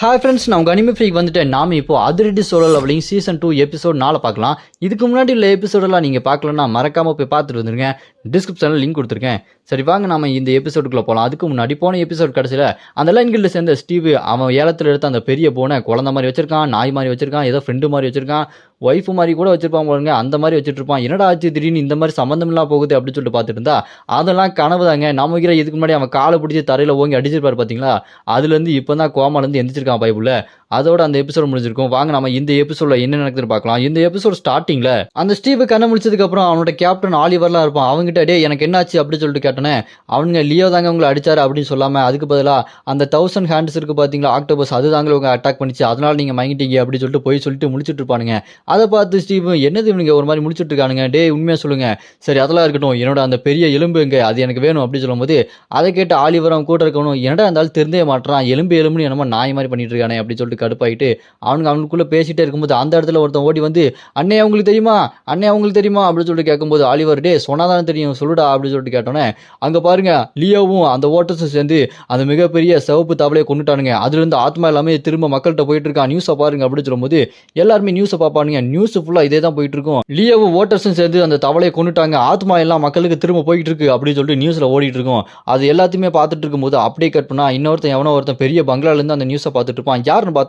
Hi friends, நான் உங்கள் anime freak வந்துட்டேன். நாம இப்போ அதிரடி சோழல் அப்படிங்க சீசன் 2 எபிசோட் 4 பார்க்கலாம். இதுக்கு முன்னாடி உள்ள எபிசோடெல்லாம் நீங்கள் பார்க்கலன்னா மறக்காமல் போய் பார்த்துட்டு வந்துருங்க. டிஸ்கிரிப்ஷனில் லிங்க் கொடுத்துருக்கேன். சரி வாங்க நாம இந்த எபிசோடுக்குள்ளே போகலாம். அதுக்கு முன்னாடி போன எபிசோட் கடைசியில் அந்த லைன்களில் சேர்ந்த ஸ்டீவ் அவன் ஏலத்தில் எடுத்த அந்த பெரிய போனை குழந்தை மாதிரி வச்சிருக்கான், நாய் மாதிரி வச்சிருக்கான், ஏதோ ஃப்ரெண்டு மாதிரி வச்சிருக்கான், ஒய்ஃபு மாதிரி கூட வச்சிருப்பான் போலுங்க. அந்த மாதிரி வச்சுட்டு இருப்பான். என்னடா ஆச்சு திடீர்னு இந்த மாதிரி சம்மந்தம்லாம் போகுது அப்படின்னு சொல்லிட்டு பார்த்துட்டு இருந்தா அதெல்லாம் கனவு தாங்க. நம்ம இதுக்கு முன்னாடி அவன் காலை பிடிச்சி தரையில் ஓங்கி அடிச்சிருப்பாரு பார்த்தீங்களா, அதுலேருந்து இப்போ தான் கோமாலேருந்து எந்திரிச்சிருக்கான் பைபிளில். அதோட அந்த எபிசோட் முடிஞ்சிருக்கும். வாங்க நம்ம இந்த எபிசோட்ல என்ன நடக்குதுன்னு பார்க்கலாம். இந்த எபிசோட் ஸ்டார்டிங்ல அந்த ஸ்டீவ் கண்ண முடிச்சதுக்கு அப்புறம் அவனோட கேப்டன் ஆலிவர்லாம் இருப்பான். அவங்ககிட்ட டே எனக்கு என்னாச்சு அப்படின்னு சொல்லிட்டு கேட்டனே, அவனுங்க லியோ தாங்க உங்களை அடிச்சாரு அப்படின்னு சொல்லாம அதுக்கு பதிலாக அந்த 1000 ஹேண்ட்ஸ் இருக்கு பார்த்தீங்களா ஆக்டோபஸ், அது தாங்க உங்க அட்டாக் பண்ணிச்சு, அதனால நீங்க மயங்கிட்டீங்க அப்படின்னு சொல்லிட்டு போய் சொல்லிட்டு முடிச்சுட்டு இருப்பானுங்க. அதை பார்த்து ஸ்டீவ் என்னது இவனுங்க ஒரு மாதிரி முடிச்சுட்டு இருக்கானுங்க, டே உண்மையா சொல்லுங்க. சரி அதெல்லாம் இருக்கட்டும், என்னோட அந்த பெரிய எலும்பு எங்க, அது எனக்கு வேணும் அப்படின்னு சொல்லும்போது அதை கேட்டு ஆலிவர் அவன் கூட இருக்கணும், என்னடா இருந்தாலும் தெரிந்தே மாட்டான், எலும்புன்னு என்னமோ நாய் மாதிரி பண்ணிட்டு இருக்கானே அப்படின்னு சொல்லிட்டு கடுப்பாயிட்டு அவனுக்குள்ள பேசிட்டே இருக்கும்போது அந்த இடத்துல ஒருத்தன் ஓடி வந்து அண்ணே உங்களுக்கு தெரியுமா, அண்ணே உங்களுக்கு தெரியுமா அப்படின்னு சொல்லிட்டு கேட்கும்போது ஆலிவர் டே சொன்னாதான் தெரியும் சொல்லுடா அப்படின்னு சொல்லிட்டு கேட்டோன்னே அங்க பாருங்க லியோவும் அந்த ஓட்டர்ஸும் சேர்ந்து அந்த மிகப்பெரிய சிவப்பு தவளையை கொண்டுட்டானுங்க. அதுல இருந்து ஆத்மா எல்லாமே திரும்ப மக்கள்கிட்ட போயிட்டு இருக்கான், நியூஸை பாருங்க அப்படின்னு சொல்லும்போது எல்லாருமே நியூஸை பார்ப்பானுங்க. நியூஸ் ஃபுல்லா இதே தான் போயிட்டு இருக்கும், லியோவும் ஓட்டர்ஸும் சேர்ந்து அந்த தவளையை கொண்டுட்டாங்க, ஆத்மா எல்லாம் மக்களுக்கு திரும்ப போயிட்டு இருக்கு அப்படின்னு சொல்லிட்டு நியூஸ்ல ஓடிட்டு இருக்கும். அது எல்லாத்தையுமே பார்த்துட்டு இருக்கும்போது அப்படியே கட் பண்ணா இன்னொருத்தன் எவனோ ஒருத்தன் பெரிய பங்களால இருந்து அந்த நியூஸை பார்த்துட்டு இருப்பான். யாருன்னு பார்த்தா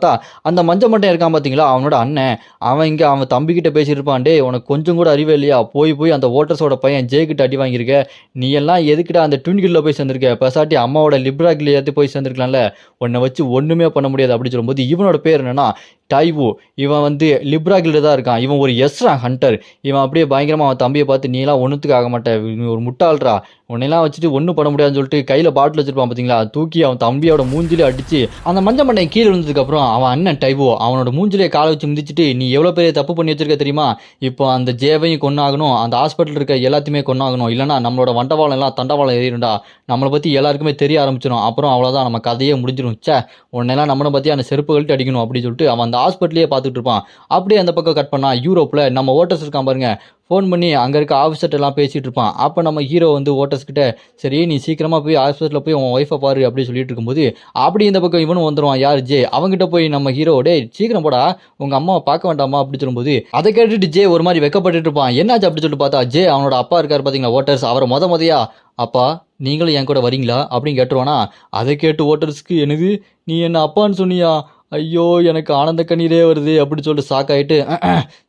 அந்த மஞ்ச மட்டை இருக்கான் பார்த்தீங்களா அவனோட அண்ணன். அவன் இங்கே அவன் தம்பிக்கிட்ட பேசிட்டு இருப்பான், டே உனக்கு கொஞ்சம் கூட அறிவே இல்லையா, போய் அந்த ஓட்டர்ஸோட பையன் ஜே கிட்ட அடி வாங்கியிருக்க, நீ எல்லாம் எதுக்கிட்ட அந்த ட்வின் கில்ல போய் சேர்ந்திருக்க, பெசாட்டி அம்மாவோட லிப்ரா கில்ல ஏற்றி போய் சேர்ந்துருக்கலாம்ல, உன்னை வச்சு ஒன்றுமே பண்ண முடியாது அப்படின்னு சொல்லும்போது இவனோட பேர் என்னன்னா டைவோ. இவன் வந்து லிப்ரா கில்ல தான் இருக்கான், இவன் ஒரு எஸ்ரா ஹண்டர். இவன் அப்படியே பயங்கரமாக அவன் தம்பியை பார்த்து நீலாம் ஒன்றுத்துக்கு ஆக மாட்டேன், ஒரு முட்டாள்றா, உன்னையெல்லாம் வச்சுட்டு ஒன்றும் பண்ண முடியாதுன்னு சொல்லிட்டு கையில் பாட்டில் வச்சிருப்பான் பார்த்தீங்களா, தூக்கி அவன் தம்பியோட மூஞ்சிலே அடிச்சு அந்த மஞ்சள் மண்டை கீழே விழுந்ததுக்கப்புறம் அவன் அண்ணன் டைவோ அவனோட மூஞ்சிலே காலை வச்சு மிதிச்சுட்டு நீ எவ்வளோ பெரிய தப்பு பண்ணி வச்சிருக்க தெரியுமா, இப்போ அந்த ஜேவையும் கொண்டாகணும், அந்த ஹாஸ்பிட்டல் இருக்க எல்லாத்தையுமே கொண்டாகணும், இல்லைனா நம்மளோட வண்டவாளம் எல்லாம் தண்டவாளம் ஏறிடும்டா, நம்மளை பற்றி எல்லாருக்குமே தெரிய ஆரம்பிச்சிடும், அப்புறம் அவ்வளோதான் நம்ம கதையே முடிஞ்சிடும், சே உன்னெல்லாம் நம்மளை பற்றி அந்த செருப்பு கழட்டி அடிக்கணும் அப்படின்னு சொல்லிட்டு அவன் அந்த ஹாஸ்பிட்டலே பார்த்துட்டு இருப்பான். அப்படியே அந்த பக்கம் கட் பண்ணா யூரோப்பில் நம்ம ஓட்டர்ஸ் இருக்கான் பாருங்க, ஃபோன் பண்ணி அங்கே இருக்க ஆஃபீஸர்ட்ட எல்லாம் பேசிகிட்டு இருப்பான். அப்போ நம்ம ஹீரோ வந்து ஓட்டர்ஸ் கிட்ட சரி நீ சீக்கிரமாக போய் ஹாஸ்பிட்டலில் போய் உன் ஒய்ஃபை பாரு அப்படி சொல்லிட்டு இருக்கும்போது அப்படி இந்த பக்கம் இவனும் வந்துடுவான், யார் ஜே. அவங்ககிட்ட போய் நம்ம ஹீரோ டே சீக்கிரம் போடா உங்கள் அம்மாவை பார்க்க வேண்டாமா அப்படி சொல்லும்போது அதை கேட்டுட்டு ஜே ஒரு மாதிரி வெக்கப்பட்டு இருப்பான். என்னாச்சு அப்படி சொல்லிட்டு பார்த்தா ஜே அவனோட அப்பா இருக்கார் பார்த்தீங்களா ஓட்டர்ஸ், அவரை முதையா அப்பா நீங்களும் என் கூட வரீங்களா அப்படின்னு கேட்டுருவானா. அதை கேட்டு ஓட்டர்ஸ்க்கு என்னது நீ என்ன அப்பான்னு சொன்னியா, ஐயோ எனக்கு ஆனந்த கண்ணீரே வருது அப்படி சொல்லிட்டு ஷாக்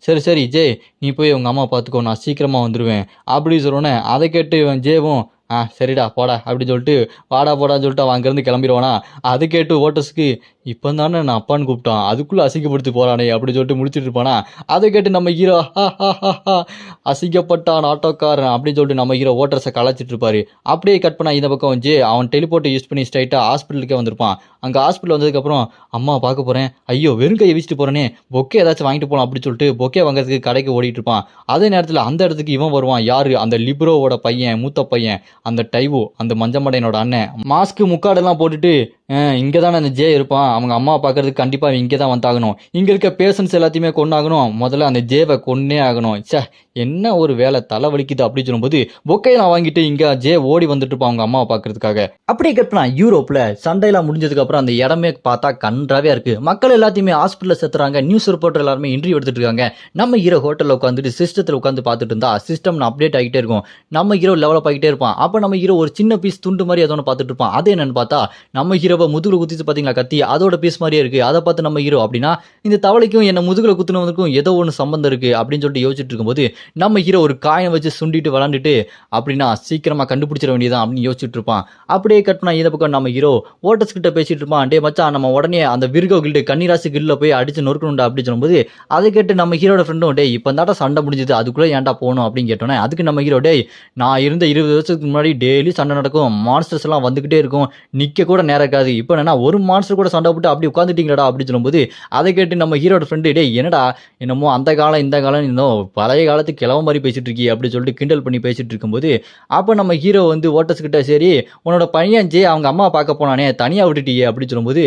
சரி சரி ஜே நீ போய் உங்கள் அம்மா பார்த்துக்கோ, நான் சீக்கிரமாக வந்துடுவேன் அப்படி சொல்லுவேன். அதை கேட்டு இவன் ஜேவும் சரிடா போடா அப்படி சொல்லிட்டு வாடா போடான்னு சொல்லிட்டு அவன் அங்கேருந்து கிளம்பிடுவானா. அது கேட்டு ஓட்டர்ஸ்க்கு இப்போ தானே நான் அப்பான்னு கூப்பிட்டான், அதுக்குள்ளே அசிங்கப்படுத்தி போகிறானே அப்படி சொல்லிட்டு முடிச்சுட்டு இருப்பானா. அதை கேட்டு நம்ம ஹீரோ அசிங்கப்பட்டான் ஆட்டோக்காரன் அப்படின்னு சொல்லிட்டு நம்ம ஹீரோ ஓட்டர்ஸை கலாச்சிட்டு இருப்பாரு. அப்படியே கட் பண்ணா இந்த பக்கம் ஜே அவன் டெலிபோர்ட்டை யூஸ் பண்ணி ஸ்ட்ரைட்டாக ஹாஸ்பிட்டலுக்கே வந்திருப்பான். அங்கே ஹாஸ்பிட்டல் வந்ததுக்கப்புறம் அம்மா பார்க்க போகிறேன், ஐயோ வெறும் கையை வீசிட்டு போகிறேனே, பொக்கே ஏதாச்சும் வாங்கிட்டு போகலாம் அப்படின்னு சொல்லிட்டு பொக்கே வாங்கிறதுக்கு கடைக்கு ஓடிட்டு இருப்பான். அதே நேரத்தில் அந்த இடத்துக்கு இவன் வருவான், யார் அந்த லிப்ரோவோட பையன், மூத்த பையன் அந்த டைவோ, அந்த மஞ்சமடையனோட அண்ணன். மாஸ்க்கு முக்காடெல்லாம் போட்டுட்டு இங்கே தானே அந்த ஜே இருப்பான், அவங்க அம்மா பார்க்கறதுக்கு கண்டிப்பாக இங்கே தான் வந்தாகணும், இங்கே இருக்க பேஷன்ஸ் எல்லாத்தையுமே கொண்டாகணும், முதல்ல அந்த ஜேவை கொன்னே ஆகணும், சே என்ன ஒரு வேலை தலை வலிக்குது அப்படி சொல்லும்போது பொக்கையெல்லாம் வாங்கிட்டு இங்கே ஜே ஓடி வந்துட்டு இருப்பான் அவங்க அம்மாவை பார்க்கறதுக்காக. அப்படியே கட்டினா யூரோப்பில் சண்டையெல்லாம் முடிஞ்சதுக்கப்புறம் அந்த இடமே பார்த்தா கன்றாவே இருக்கு. மக்கள் எல்லாத்தையுமே ஹாஸ்பிட்டலில் சேர்த்துறாங்க, நியூஸ் ரிப்போர்ட்டர் எல்லாருமே இன்டர்வியூ எடுத்துட்டு இருக்காங்க. நம்ம ஹீரோ ஹோட்டலில் உட்காந்துட்டு சிஸ்டத்தில் உட்காந்து பார்த்துட்டு இருந்தா சிஸ்டம் அப்டேட் ஆகிட்டே இருக்கும், நம்ம ஹீரோ டெவலப் ஆகிட்டே இருப்பான். அப்போ நம்ம ஹீரோ ஒரு சின்ன பீஸ் துண்டு மாதிரி அதோட பார்த்துட்டு இருப்பான். அது என்னன்னு பார்த்தா நம்ம ஹீரோவை முதுகுல குத்திச்சு பார்த்தீங்களா கத்தி, அதோட பீஸ் மாதிரியே இருக்கு. அதை பார்த்து நம்ம ஹீரோ அப்படின்னா இந்த தவளைக்கும் என்ன முதுகுல குத்துனதுக்கும் ஏதோ ஒன்று சம்பந்தம் இருக்கு அப்படின்னு சொல்லிட்டு யோசிச்சுட்டு இருக்கும்போது நம்ம ஹீரோ ஒரு காயை வச்சு சுண்டிட்டு விளாண்டுட்டு அப்படின்னா சீக்கிரமா கண்டுபிடிச்சிட வேண்டியதான் அப்படின்னு யோசிச்சுட்டு இருப்பான். அப்படியே கட் பண்ணா இந்த பக்கம் நம்ம ஹீரோ ஓட்டர்ஸ் கிட்ட பேசிட்டு இருப்பான், டே மச்சான் நம்ம உடனே அந்த விர்கோ கில்டு கன்னிராசி கில்ல போய் அடிச்சு நொறுக்கணும்டா அப்படின்னு சொல்லும்போது அதை கேட்டு நம்ம ஹீரோட ஃப்ரெண்டும் டே இப்போ தாண்டா சண்டை முடிஞ்சது அதுக்குள்ள ஏன்டா போகணும் அப்படின்னு கேட்டோன்னே அதுக்கு நம்ம ஹீரோ டே நான் இருந்த 20 வருஷத்துக்கு முன்னாடி டெய்லி சண்டை நடக்கும், மான்ஸ்டர்ஸ் எல்லாம் வந்துகிட்டே இருக்கும், நிக்க கூட நேரம் இருக்காது, இப்போ என்ன ஒரு மான்ஸ்டர் கூட சண்டை போட்டு அப்படி உட்காந்துட்டீங்களா அப்படின்னு சொல்லும்போது அதை கேட்டு நம்ம ஹீரோட ஃப்ரெண்டு டே என்னடா என்னமோ அந்த காலம் இந்த காலம் இன்னும் பழைய காலத்துக்கு கிளம்ப மாதிரி பேசிட்டு இருக்கி அப்படி சொல்லிட்டு கிண்டல் பண்ணி பேசிட்டு இருக்கும்போது அப்போ நம்ம ஹீரோ வந்து ஓட்டர்ஸ் கிட்ட சரி உன்னோட பையன் ஜே அவங்க அம்மா பார்க்க போனானே தனியாக விட்டுட்டியே அப்படி சொல்லும்போது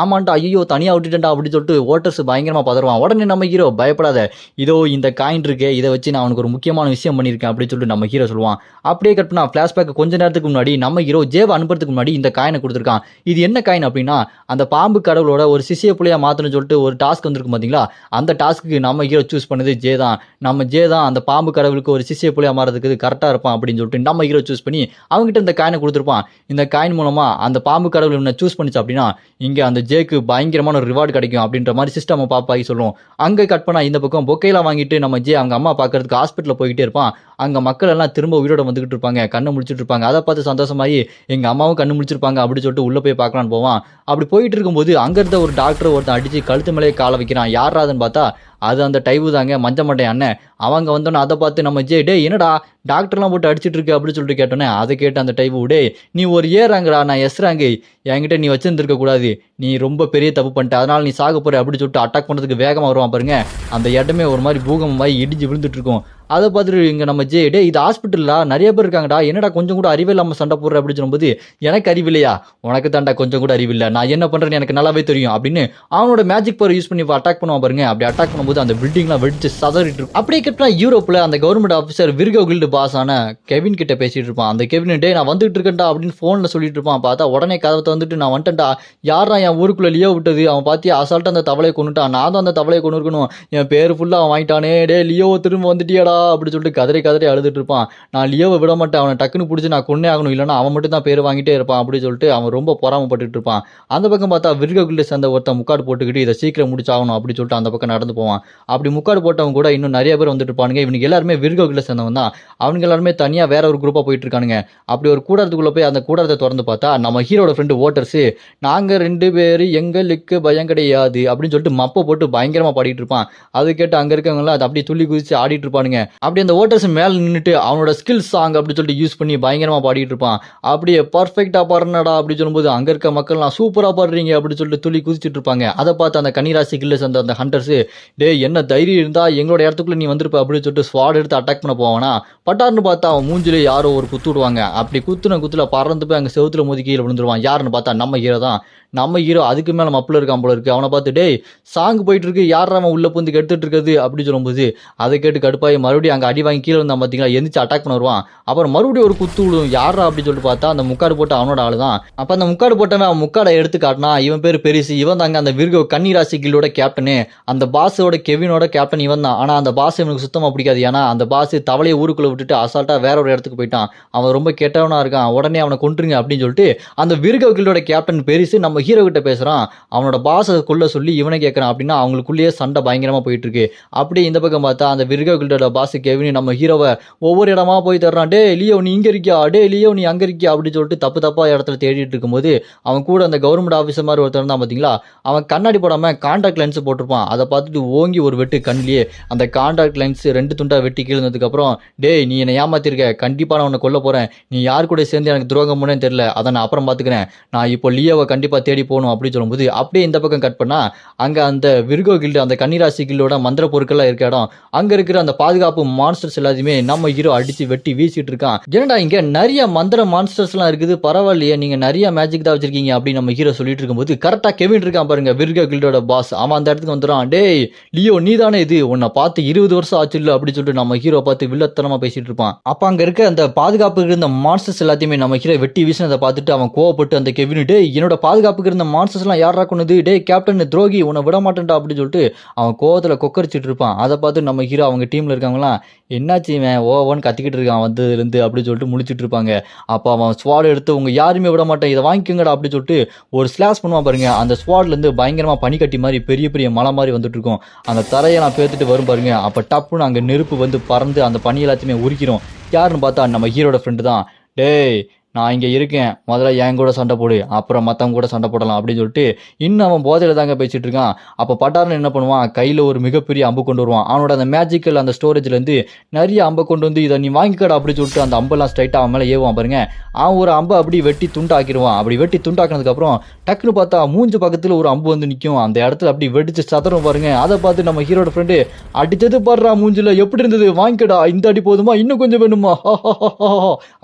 ஆமாண்டா ஐயோ தனியாக விட்டுட்டேன்டா அப்படின்னு சொல்லிட்டு ஓட்டர்ஸ் பயங்கரமாக பதறுவான். உடனே நம்ம ஹீரோ பயப்படாத இதோ இந்த காயின் இருக்கு, இதை வச்சு நான் அவனுக்கு ஒரு முக்கியமான விஷயம் பண்ணியிருக்கேன் அப்படின்னு சொல்லிட்டு நம்ம ஹீரோ சொல்லுவான். அப்படியே கட் பண்ணா ஃபிளாஷ்பேக் கொஞ்ச நேரத்துக்கு முன்னாடி நம்ம ஹீரோ ஜேவை அனுப்புறதுக்கு முன்னாடி இந்த காயினை கொடுத்துருக்கான். இது என்ன காயின் அப்படின்னா அந்த பாம்பு கடவுளோட ஒரு சிசிய புள்ளையா மாத்தணும்னு சொல்லிட்டு ஒரு டாஸ்க் வந்திருக்கும் பாத்தீங்களா, அந்த டாஸ்க்கு நம்ம ஹீரோ சூஸ் பண்ணது ஜே தான். நம்ம ஜே தான் அந்த பாம்பு கடவுளுக்கு ஒரு சிசிய புள்ளையா மாறதுக்கு கரெக்டா இருப்பான் அப்படின்னு சொல்லிட்டு நம்ம ஹீரோ சூஸ் பண்ணி அவங்ககிட்ட இந்த காயினை கொடுத்துருப்பான். இந்த காயின் மூலமா அந்த பாம்பு கடவுள் இவனை சூஸ் பண்ணிச்சு அப்படின்னா இங்க அந்த ஜேக்கு பயங்கரமான ஒரு ரிவார்டு கிடைக்கும் அப்படின்ற மாதிரி சிஸ்டம் பாப்பாகி சொல்லும். அங்க கட் பண்ணா இந்த பக்கம் பொக்கையெல்லாம் வாங்கிட்டு நம்ம ஜே அவங்க அம்மா பாக்குறதுக்கு ஹாஸ்பிட்டல் போய்கிட்டே இருப்பான். அங்க மக்கள் எல்லாம் திரும்ப உயிரோட வந்துகிட்டு இருப்பாங்க, கண்ணு முழிச்சிட்டு இருப்பாங்க. அதை பார்த்து சந்தோஷமாயி எங்க அம்மாவும் கண்ணு முழிச்சிருப்பாங்க அப்படின்னு சொல்லிட்டு உள்ள போய் பார்க்கலான்னு போவான். அப்படி போயிட்டு இருக்கும்போது அங்க இருந்த ஒரு டாக்டர் ஒருத்தன் அடிச்சு கழுத்து மேலே காலை வைக்கிறான். யாராதுன்னு பார்த்தா அது அந்த டைவு தாங்க, மஞ்ச மண்டை அண்ணன். அவங்க வந்தோன்னே அதை பார்த்து நம்ம ஜே, டே என்னடா டாக்டர்லாம் போட்டு அடிச்சிட்டு இருக்கு அப்படின்னு சொல்லிட்டு கேட்டோன்னே அதை கேட்டு அந்த டைவு, டே நீ ஒரு ஏ ரேங்கடா, நான் எஸ் ரேங்கு, என்கிட்ட நீ வச்சிருந்துருக்க கூடாது, நீ ரொம்ப பெரிய தப்பு பண்ணிட்ட, அதனால நீ சாக போற அப்படின்னு சொல்லிட்டு அட்டாக் பண்ணுறதுக்கு வேகமாக வருவான் பாருங்க. அந்த இடமே ஒரு மாதிரி பூகம்பமாய் இடிஞ்சு விழுந்துட்டு இருக்கும். அதை பார்த்துட்டு இங்கே நம்ம ஜே, டே இது ஹாஸ்பிட்டலா நிறைய பேர் இருக்காங்கடா, என்னடா கொஞ்சம் கூட அறிவே இல்லாமல் சண்டை போடுற அப்படின்னு சொல்லும்போது எனக்கு அறிவில்லையா, உனக்கு தாண்டா கொஞ்சம் கூட அறிவில்லை, நான் என்ன பண்ணுறேன்னு எனக்கு நல்லாவே தெரியும் அப்படின்னு அவனோட மேஜிக் பவர் யூஸ் பண்ணி அட்டாக் பண்ணுவான் பாருங்க. அப்படி அட்டாக் பண்ணும்போது அந்த பில்டிங்லாம் வெடிச்சு சதறிட்டு இருக்கும். அப்படியே கிட்ட யூரோப்ல அந்த government officer Virgo guild boss ஆன கெவின் கிட்ட பேசிட்டு இருப்பான். அந்த கெவின், டே நான் வந்துட்டு இருக்கேன்டா அப்படின்னு போன்ல சொல்லிட்டு இருப்பான். பார்த்தா உடனே கதவை வந்துட்டு நான் வந்துட்டேன்டா, யாரா என் ஊருக்குள்ள லியோ விட்டது, அவன் பார்த்தியா அசால்ட்டா அந்த தவளையை கொண்டுட்டான், நான் தான் அந்த தவளையை கொண்டு இருக்கணும், என் பேர் ஃபுல்லா அவன் வாங்கிட்டானே, டே லியோ திரும்ப வந்துட்டியாடா அப்படின்னு சொல்லிட்டு கதறி கதறி அழுதுட்டு இருப்பான். நான் லியோவை விட மாட்டேன், அவனை டக்குன்னு பிடிச்சி நான் கொன்னே ஆகணும், இல்லைன்னா அவன் மட்டும் தான் பேர் வாங்கிட்டே இருப்பான் அப்படின்னு சொல்லிட்டு அவன் ரொம்ப பொறாமப்பட்டு இருப்பான். அந்த பக்கம் பார்த்தா விர்கோ கில்டு சேர்ந்த ஒருத்தன் முக்காடு போட்டுக்கிட்டு இதை சீக்கிரம் முடிச்சாகணும் அப்படின்னு சொல்லிட்டு அந்த பக்கம் நடந்து போவான். அப்படி முக்காடு போட்டவங்க கூட இன்னும் நிறைய பேர் வந்துட்டு இருப்பானுங்க. இவனுக்கு எல்லாருமே விர்கோ கில்டு சேர்ந்தவன் தான். அவனுங்க எல்லாருமே தனியாக வேற ஒரு குரூப்பாக போயிட்டு இருக்கானுங்க. அப்படி ஒரு கூடாரத்துக்குள்ள போய் அந்த கூடாரத்தை திறந்து பார்த்தா நம்ம ஹீரோட ஃப்ரெண்டு ஓட்டர்ஸ், நாங்கள் 2 பேர் எங்களுக்கு பயம் கிடையாது அப்படின்னு சொல்லிட்டு மப்பை போட்டு பயங்கரமா பாடிட்டு இருப்பான். அது கேட்டு அங்க இருக்கவங்களாம் அதை அப்படியே துள்ளி குதிச்சு ஆடிட்டு இருப்பானுங்க. அப்படி அந்த ஓட்டர்ஸ் மேல நின்றுட்டு அவனோட ஸ்கில் சாங் அப்படின்னு சொல்லிட்டு யூஸ் பண்ணி பயங்கரமா பாடிட்டு இருப்பான். அப்படியே பர்ஃபெக்டா பாடுறடா அப்படின்னு சொல்லும்போது அங்க இருக்க மக்கள்லாம் சூப்பரா பாடுறீங்க அப்படின்னு சொல்லிட்டு துள்ளி குதிச்சுட்டு இருப்பாங்க. அதை பார்த்து அந்த கன்னிராசி கில்ல சேர்ந்த அந்த ஹண்டர்ஸ், டே என்ன தைரியம் இருந்தா எங்களோட இடத்துக்குள்ள நீ வந்திருப்ப அப்படின்னு சொல்லிட்டு ஸ்வாட் எடுத்து அட்டாக் பண்ண போவானா, பட்டார்னு பார்த்தா அவன் மூஞ்சிலே யாரோ ஒரு குத்து விடுவாங்க. அப்படி குத்துன குத்துல பறந்து போய் அங்க செவுத்துல மோதி கீழே விழுந்துருவான். யாருன்னு பார்த்தா நம்ம ஹீரோ தான். நம்ம ஹீரோ அதுக்கு மேல மப்பில் இருக்கான் போல இருக்கு. அவனை பார்த்து, டேய் சாங் போயிட்டு இருக்கு, யார் அவன் உள்ள புந்து எடுத்துட்டு இருக்கிறது அப்படின்னு சொல்லும்போது அதை கேட்டு கடுப்பாயி மறுபடியும் அங்கே அடி வாங்கி கீழே வந்தான் பார்த்தீங்களா, எந்திரிச்சு அட்டாக் பண்ண வருவான். அப்புறம் மறுபடியும் ஒரு குத்து விடும். யாரா அப்படின்னு சொல்லிட்டு பார்த்தா அந்த முக்காடு போட்ட அவனோட ஆளு தான். அப்போ அந்த முக்காடு போட்டவன் அவன் முக்காடை எடுத்து காட்டினா, இவன் பேர் பெருசு, இவன் தாங்க அந்த விர்கோ கன்னிராசி கில்டோட கேப்டனு, அந்த பாஸோட கெவினோட கேப்டன் இவன் தான். ஆனால் அந்த பாஸ் இவனுக்கு சுத்தமாக பிடிக்காது. ஏன்னா அந்த பாஸ் தவளையை ஊருக்குள்ள விட்டுட்டு அசால்ட்டா வேற ஒரு இடத்துக்கு போயிட்டான். அவன் ரொம்ப கெட்டவனா இருக்கான், உடனே அவனை கொண்டுருங்க அப்படின்னு சொல்லிட்டு அந்த விர்கோ கில்டோட கேப்டன் பெருசு நம்ம ஹீரோ கிட்ட பேசுறான். அவனோட பாஸை கொள்ள சொல்லி இவனை கேட்கறான். அப்படின்னா அவங்களுக்குள்ளேயே சண்டை பயங்கரமா போயிட்டு இருக்கு. அப்படியே இந்த பக்கம் பார்த்தா அந்த விர்கோ கில்டோட பாஸ் கெவின் நம்ம ஹீரோவை ஒவ்வொரு இடமா போய் தர்றான். டே லியோ நீ இங்க இருக்கியா, டே லியோ நீ அங்க இருக்கியா அப்படின்னு சொல்லிட்டு தப்பா இடத்துல தேடிட்டு இருக்கும்போது அவன் கூட அந்த கவர்மெண்ட் ஆஃபீஸர் மாதிரி ஒருத்தர் தான் பாத்தீங்களா, அவன் கண்ணாடி போடாம கான்டாக்ட் லென்ஸ் போட்டிருப்பான். அதை பார்த்துட்டு ஓங்கி ஒரு வெட்டு கண்ணிலேயே அந்த கான்டாக்ட் லென்ஸ் 2 துண்டா வெட்டி கீழதுக்கு அப்புறம், டே நீ என்னை ஏமாத்திருக்க, கண்டிப்பா நான் உன்னை கொல்ல போறேன், நீ யார் கூட சேர்ந்து எனக்கு துரோகம் பண்ணேன்னு தெரியல, அதை நான் அப்புறம் பாத்துக்கிறேன், நான் இப்போ லியோவை கண்டிப்பா தேடி போகணும் அப்படின்னு சொல்லும்போது அப்படியே இந்த பக்கம் கட் பண்ணா அங்க அந்த விர்கோ கில்டு அந்த கன்னிராசி கில்டோட மந்திர பொருட்கள்லாம் இருக்க இடம், அங்க இருக்கிற அந்த பாதுகாப்பு மான்ஸ்டர்ஸ் எல்லாத்தையுமே நம்ம ஹீரோ அடிச்சு வெட்டி வீசிட்டு இருக்கான். என்னடா இங்க நிறைய மந்திர மான்ஸ்டர்ஸ் எல்லாம் இருக்குது, பரவாயில்லையே நீங்க நிறைய மேஜிக் தான் வச்சிருக்கீங்க அப்படின்னு நம்ம ஹீரோ சொல்லிட்டு இருக்கும்போது கரெக்டா கெவின் இருக்கான் பாருங்க, விர்கோ கில்டோட பாஸ். அவன் அந்த இடத்துக்கு வந்துடுறான். டேய் லியோ நீ தானே இது, உன்னை பார்த்து 20 வருஷம் ஆச்சு இல்ல அப்படின்னு சொல்லிட்டு நம்ம ஹீரோ பார்த்து வில்லத்தனமா பேசிட்டு இருப்பான். அப்ப அங்க இருக்க அந்த பாதுகாப்புக்கு இருந்த மான்ஸ்டர்ஸ் எல்லாத்தையுமே நம்ம ஹீரோ வெட்டி வீசினதை பார்த்துட்டு அவன் கோவப்பட்டு அந்த கெவின், டே என்னோட பாதுகாப்புக்கு இருந்த மான்ஸ்டர்ஸ் எல்லாம் யாரா கொண்டது, டே கேப்டன் துரோகி உன்னை விட மாட்டேன்டா அப்படின்னு சொல்லிட்டு அவன் கோவத்துல கொக்கரிச்சிட்டு இருப்பான். அதை பார்த்து நம்ம ஹீரோ அவங்க டீம்ல இருக்கவங்களாம், என்னாச்சு இவன் ஓவன் கத்திக்கிட்டு இருக்கான் வந்ததுலேருந்து அப்படின்னு சொல்லிட்டு முடிச்சிட்டு இருப்பாங்க. அப்போ அவன் ஸ்வாட் எடுத்து உங்க யாருமே விட மாட்டேன் இதை வாங்கிக்கோங்கடா அப்படின்னு சொல்லிட்டு ஒரு ஸ்லாஷ் பண்ணுவான் பாருங்க. அந்த ஸ்வாட்லேருந்து பயங்கரமா பனிக்கட்டி மாதிரி பெரிய பெரிய மலை மாதிரி வந்துட்டு இருக்கும். அந்த தரையை நான் பேத்துட்டு வரும் பாருங்க. அப்போ டப்புன்னு அங்கே நெருப்பு வந்து பறந்து அந்த பனி எல்லாத்தையுமே உரிக்கிறோம். யாருன்னு பார்த்தா நம்ம ஹீரோட ஃப்ரெண்டு தான். டேய் நான் இங்கே இருக்கேன், முதல்ல என் கூட சண்டை போடு, அப்புறம் மற்றவங்க கூட சண்டை போடலாம் அப்படின்னு சொல்லிட்டு இன்னும் அவன் போதையில் தாங்க பேசிட்டு இருக்கான். அப்போ பட்டார்னு என்ன பண்ணுவான், கையில் ஒரு மிகப்பெரிய அம்பு கொண்டு வருவான். அவனோட அந்த மேஜிக்கல் அந்த ஸ்டோரேஜ்லேருந்து நிறைய அம்பை கொண்டு வந்து இதை நீ வாங்கிக்கடா அப்படின்னு சொல்லிட்டு அந்த அம்பெல்லாம் ஸ்ட்ரைட்டாக அவன் மேலே ஏவான் பாருங்க. அவன் ஒரு அம்பை அப்படி வெட்டி துண்டாக்கிடுவான். அப்படி வெட்டி துண்டாக்கினதுக்கப்புறம் டக்குன்னு பார்த்தா மூஞ்சு பக்கத்தில் ஒரு அம்பு வந்து நிற்கும். அந்த இடத்துல அப்படி வெடிச்சு சதறும் பாருங்க. அதை பார்த்து நம்ம ஹீரோட ஃப்ரெண்டு, அடிச்சது பாடுறா மூஞ்சில் எப்படி இருந்தது, வாங்கிக்கடா, இந்த அடி போதுமா, இன்னும் கொஞ்சம் வேணுமா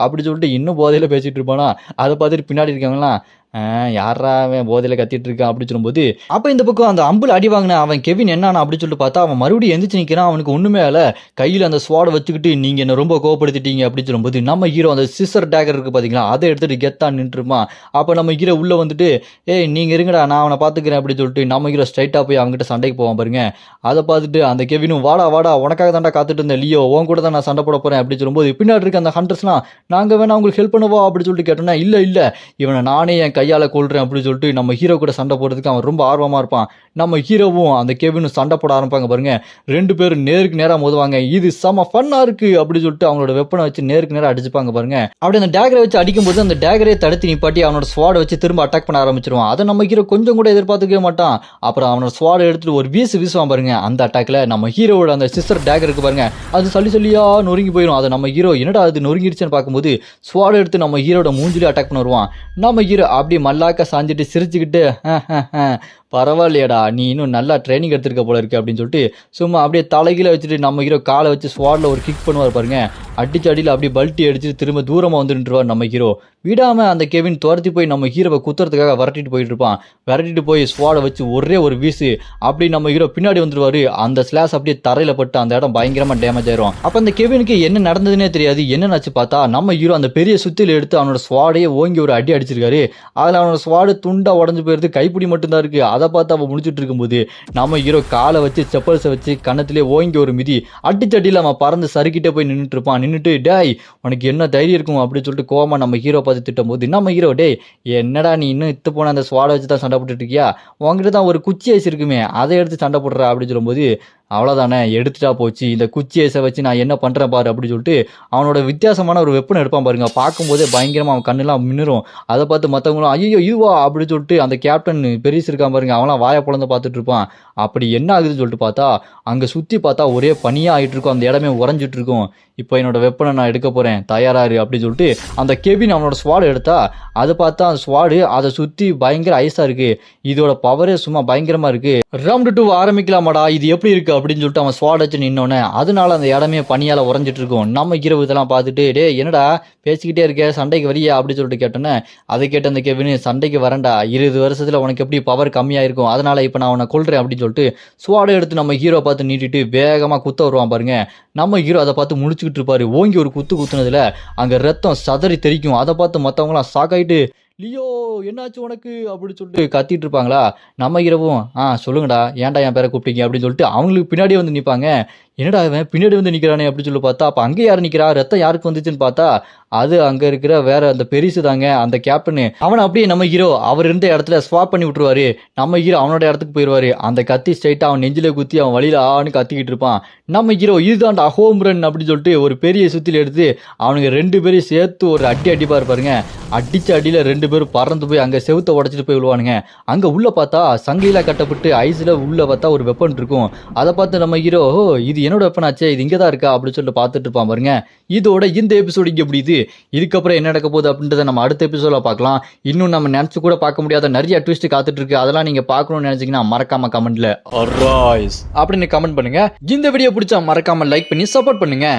அப்படி சொல்லிட்டு இன்னும் போதையில் பேசிட்டு இருப்பானா. அதை பார்த்துட்டு பின்னாடி இருக்காங்களா, யாரா அவன் போதையில கத்திட்டு இருக்கான் அப்படின்னு சொல்லும்போது அப்ப இந்த பக்கம் அந்த அம்புல அடி வாங்கின அவன் கெவின் என்னன்னா அப்படின்னு சொல்லிட்டு பார்த்தா அவன் மறுபடியும் எந்திரிச்சு நிக்கிறான். அவனுக்கு ஒண்ணுமே இல்ல, கையில அந்த ஸ்வாட வச்சுக்கிட்டு நீங்க என்ன ரொம்ப கோவப்படுத்திட்டீங்க அப்படின்னு சொல்லும்போது நம்ம ஹீரோ அந்த சிசர் டேகர் இருக்கு பாத்தீங்களா, அதை எடுத்துட்டு கெத்தா நின்றுமா. அப்ப நம்ம ஹீரோ உள்ள வந்துட்டு ஏய் நீங்க இருங்கடா நான் அவனை பாத்துக்கிறேன் அப்படின்னு சொல்லிட்டு நம்ம ஹீரோ ஸ்ட்ரைட்டா போய் அவங்ககிட்ட சண்டைக்கு போவான் பாருங்க. அதை பார்த்துட்டு அந்த கெவினும் வாடா வாடா உனக்காக தாண்டா காத்துட்டு இருந்தேன் லியோ, உன் கூட தான் நான் சண்டை போட போறேன் அப்படின்னு சொல்லும்போது பின்னாடி இருக்க அந்த ஹண்டர்ஸ்லாம் நாங்க வேணா உங்களுக்கு ஹெல்ப் பண்ணுவா அப்படின்னு சொல்லிட்டு கேட்டோன்னா இல்ல இவனை நானே என் கையால கொள்றேன் அப்படின்னு சொல்லிட்டு நம்ம ஹீரோ கூட சண்டை போடுறதுக்கு அவன் ரொம்ப ஆர்வமா இருப்பான். நம்ம ஹீரோவும் அந்த கெவினும் சண்டை போட ஆரம்பிப்பாங்க பாருங்க. ரெண்டு பேரும் நேருக்கு நேரா மோதுவாங்க. இது செம ஃபன்னா இருக்கு அப்படின்னு சொல்லிட்டு அவங்களோட வெப்பனை வச்சு நேருக்கு நேரா அடிச்சுப்பாங்க பாருங்க. அப்படி அந்த டேகரை வச்சு அடிக்கும்போது அந்த டேகரை தடுத்து நிப்பாட்டி அவனோட ஸ்வாட வச்சு திரும்ப அட்டாக் பண்ண ஆரம்பிச்சிருவான். அதை நம்ம ஹீரோ கொஞ்சம் கூட எதிர்பார்த்துக்கவே மாட்டான். அப்புறம் அவனோட ஸ்வாட எடுத்துட்டு ஒரு வீசுவான் பாருங்க. அந்த அட்டாக்ல நம்ம ஹீரோவோட அந்த சிஸ்டர் டேகர் இருக்கு பாருங்க, அது சொல்லியா நொறுங்கி போயிடும். அதை நம்ம ஹீரோ என்னடா அது நொறுங்கிடுச்சுன்னு பார்க்கும்போது ஸ்வாட எடுத்து நம்ம ஹீரோட மூஞ்சிலே அட்டாக் பண்ண வருவான். நம்ம ஹீரோ அப்படி மல்லாக்க சாஞ்சிட்டு சிரிச்சுக்கிட்டு பரவாயில்லையடா நீ இன்னும் நல்லா ட்ரைனிங் எடுத்துருக்க போல இருக்கு அப்படின்னு சொல்லிட்டு சும்மா அப்படியே தலைகீழ வச்சுட்டு நம்ம ஹீரோ காலை வச்சு ஸ்வாட்ல ஒரு கிக் பண்ணுவார் பாருங்க. அடிச்சு அடியில் அப்படியே பல்ட்டி அடிச்சு திரும்ப தூரமாக வந்து நின்றுவார் நம்ம ஹீரோ. விடாம அந்த கெவின் துரத்தி போய் நம்ம ஹீரோவை குத்துறதுக்காக விரட்டிட்டு போயிட்டு இருப்பான். விரட்டிட்டு போய் ஸ்வாடை வச்சு ஒரே ஒரு வீசு அப்படி நம்ம ஹீரோ பின்னாடி வந்துருவாரு. அந்த ஸ்லாஷ் அப்படியே தரையில பட்டு அந்த இடம் பயங்கரமா டேமேஜ் ஆயிரும். அப்ப அந்த கெவினுக்கு என்ன நடந்ததுன்னே தெரியாது. என்னன்னாச்சு பார்த்தா நம்ம ஹீரோ அந்த பெரிய சுத்தில எடுத்து அவனோட ஸ்வாடையே ஓங்கி ஒரு அடி அடிச்சிருக்காரு. அதுல அவனோட ஸ்வாடு துண்டா உடஞ்சு போயிருது, கைப்பிடி மட்டும்தான் இருக்கு. அதை பார்த்து அவன் முடிச்சுட்டு இருக்கும்போது நம்ம ஹீரோ காலை வச்சு செப்பல்ஸை வச்சு கண்ணத்திலே ஓங்கி ஒரு மிதி அடிச்சடியில் அவன் பறந்து சறுக்கிட்டே போய் நின்றுட்டு இருப்பான். நின்றுட்டு டேய் உனக்கு என்ன தைரியம் இருக்கும் அப்படின்னு சொல்லிட்டு கோவமா நம்ம ஹீரோ பார்த்து திட்டும் போது நம்ம ஹீரோ டேய் என்னடா நீ இன்னும் இத்து போன அந்த ஸ்வாடை வச்சு தான் சண்டை போட்டுட்டு இருக்கியா, உங்ககிட்ட தான் ஒரு குச்சி ஐஸ் இருக்குமே அதை எடுத்து சண்டை போடுற அப்படின்னு சொல்லும்போது அவ்வளோதானே எடுத்துட்டா போச்சு, இந்த குச்சி ஐஸை வச்சு நான் என்ன பண்ணுறேன் பாரு அப்படின்னு சொல்லிட்டு அவனோட வித்தியாசமான ஒரு வெப்பனை எடுப்பான் பாருங்க. பார்க்கும்போதே பயங்கரமாக அவன் கண்ணெல்லாம் மின்னுரும். அதை பார்த்து மற்றவங்களும் ஐயோ இதுவா அப்படின்னு சொல்லிட்டு அந்த கேப்டன் பெரிஸ் இருக்கான் பாருங்க, அவன்லாம் வாயை பொழந்து பார்த்துட்டு இருப்பான். அப்படி என்ன ஆகுதுன்னு சொல்லிட்டு பார்த்தா அங்கே சுற்றி பார்த்தா ஒரே பனியாக ஆகிட்டு இருக்கும், அந்த இடமே உறைஞ்சிட்டு இருக்கும். இப்போ என்னோட வெப்பனை நான் எடுக்க போகிறேன் தயாராரு அப்படின்னு சொல்லிட்டு அந்த கெவின் அவனோட ஸ்வாடு எடுத்தா அதை பார்த்தா அந்த ஸ்வாடு அதை சுற்றி பயங்கர ஐஸாக இருக்குது. இதோட பவரே சும்மா பயங்கரமாக இருக்குது. ரவுண்டு 2 ஆரம்பிக்கலாமாடா இது எப்படி இருக்குது அப்படின்னு சொல்லிட்டு அவன் ஸ்வாட் வச்சு நின்னோன்னே அதனால அந்த இடமே பனியால் உறைஞ்சிட்டு இருக்கும். நம்ம இரவு இதெல்லாம் பார்த்துட்டு டே என்னடா பேசிக்கிட்டே இருக்க சண்டைக்கு வரியா அப்படின்னு சொல்லிட்டு கேட்டோன்னே அதை கேட்ட அந்த கெவின் சண்டைக்கு வரேன்டா 20 வருஷத்தில் உனக்கு எப்படி பவர் கம்மியாக இருக்கும், அதனால இப்போ நான் அவனை கொள்றேன் அப்படின்னு சொல்லிட்டு ஸ்வாடை எடுத்து நம்ம ஹீரோ பார்த்து நீட்டிட்டு வேகமாக குத்த வருவான் பாருங்க. நம்ம ஹீரோ அதை பார்த்து முடிச்சுக்கிட்டு இருப்பாரு. ஓங்கி ஒரு குத்துனதுல அங்கே ரத்தம் சதறி தெரிக்கும். அதை பார்த்து மற்றவங்களாம் சாக்காயிட்டு லியோ என்னாச்சு உனக்கு அப்படின்னு சொல்லிட்டு கத்திட்டு இருப்பாங்களா. நம்ம ஹீரோவும் சொல்லுங்கடா ஏன்டா என் பேரை கூப்பிட்டீங்க அப்படின்னு சொல்லிட்டு அவங்களுக்கு பின்னாடியே வந்து நிற்பாங்க. என்னடா இவன் பின்னாடி வந்து நிற்கிறானே அப்படின்னு சொல்லி பார்த்தா அப்போ அங்கே யார் நிற்கிறா, ரத்தம் யாருக்கு வந்துச்சுன்னு பார்த்தா அது அங்கே இருக்கிற வேற அந்த பெரிசு தாங்க அந்த கேப்டனு. அவனை அப்படியே நம்ம ஹீரோ அவர் இருந்த இடத்துல ஸ்வாப் பண்ணி விட்டுருவாரு. நம்ம ஹீரோ அவனோட இடத்துக்கு போயிடுவாரு. அந்த கத்தி ஸ்ட்ரைட்டாக அவன் நெஞ்சில குத்தி அவன் வழியில் ஆன்னு கத்திக்கிட்டு இருப்பான். நம்ம ஹீரோ இதுதான்டா ஹோம் ரன் அப்படின்னு சொல்லிட்டு ஒரு பெரிய சுத்தில எடுத்து அவனுங்க 2 பேரையும் சேர்த்து ஒரு அடிப்பாரு பாருங்க. அடிச்ச அடியில் 2 பேரும் பறந்து போய் அங்கே செவுத்தை உடச்சிட்டு போய் விழுவானுங்க. அங்கே உள்ள பார்த்தா சங்கிலியில் கட்டப்பட்டு ஐஸில் உள்ள பார்த்தா ஒரு வெப்பன் இருக்கும். அதை பார்த்து நம்ம ஹீரோ இது என்னோட வெப்பன் ஆச்சே இது இங்கே தான் இருக்கா அப்படின்னு சொல்லிட்டு பார்த்துட்டு இருப்பான் பாருங்க. இதோட இந்த எபிசோடு இங்கே முடியுது. இதுக்கப்புறம் என்ன நடக்க போகுது அப்படின்றத நம்ம அடுத்த எபிசோட பார்க்கலாம். இன்னும் நம்ம நினச்சி கூட பார்க்க முடியாத நிறைய ட்விஸ்ட் காத்துட்டு இருக்கு. அதெல்லாம் நீங்க பார்க்கணும்னு நினைச்சீங்கன்னா மறக்காம கமெண்ட்ல அப்படின்னு கமெண்ட் பண்ணுங்க. இந்த வீடியோ பிடிச்சா மறக்காம லைக் பண்ணி சப்போர்ட் பண்ணுங்க.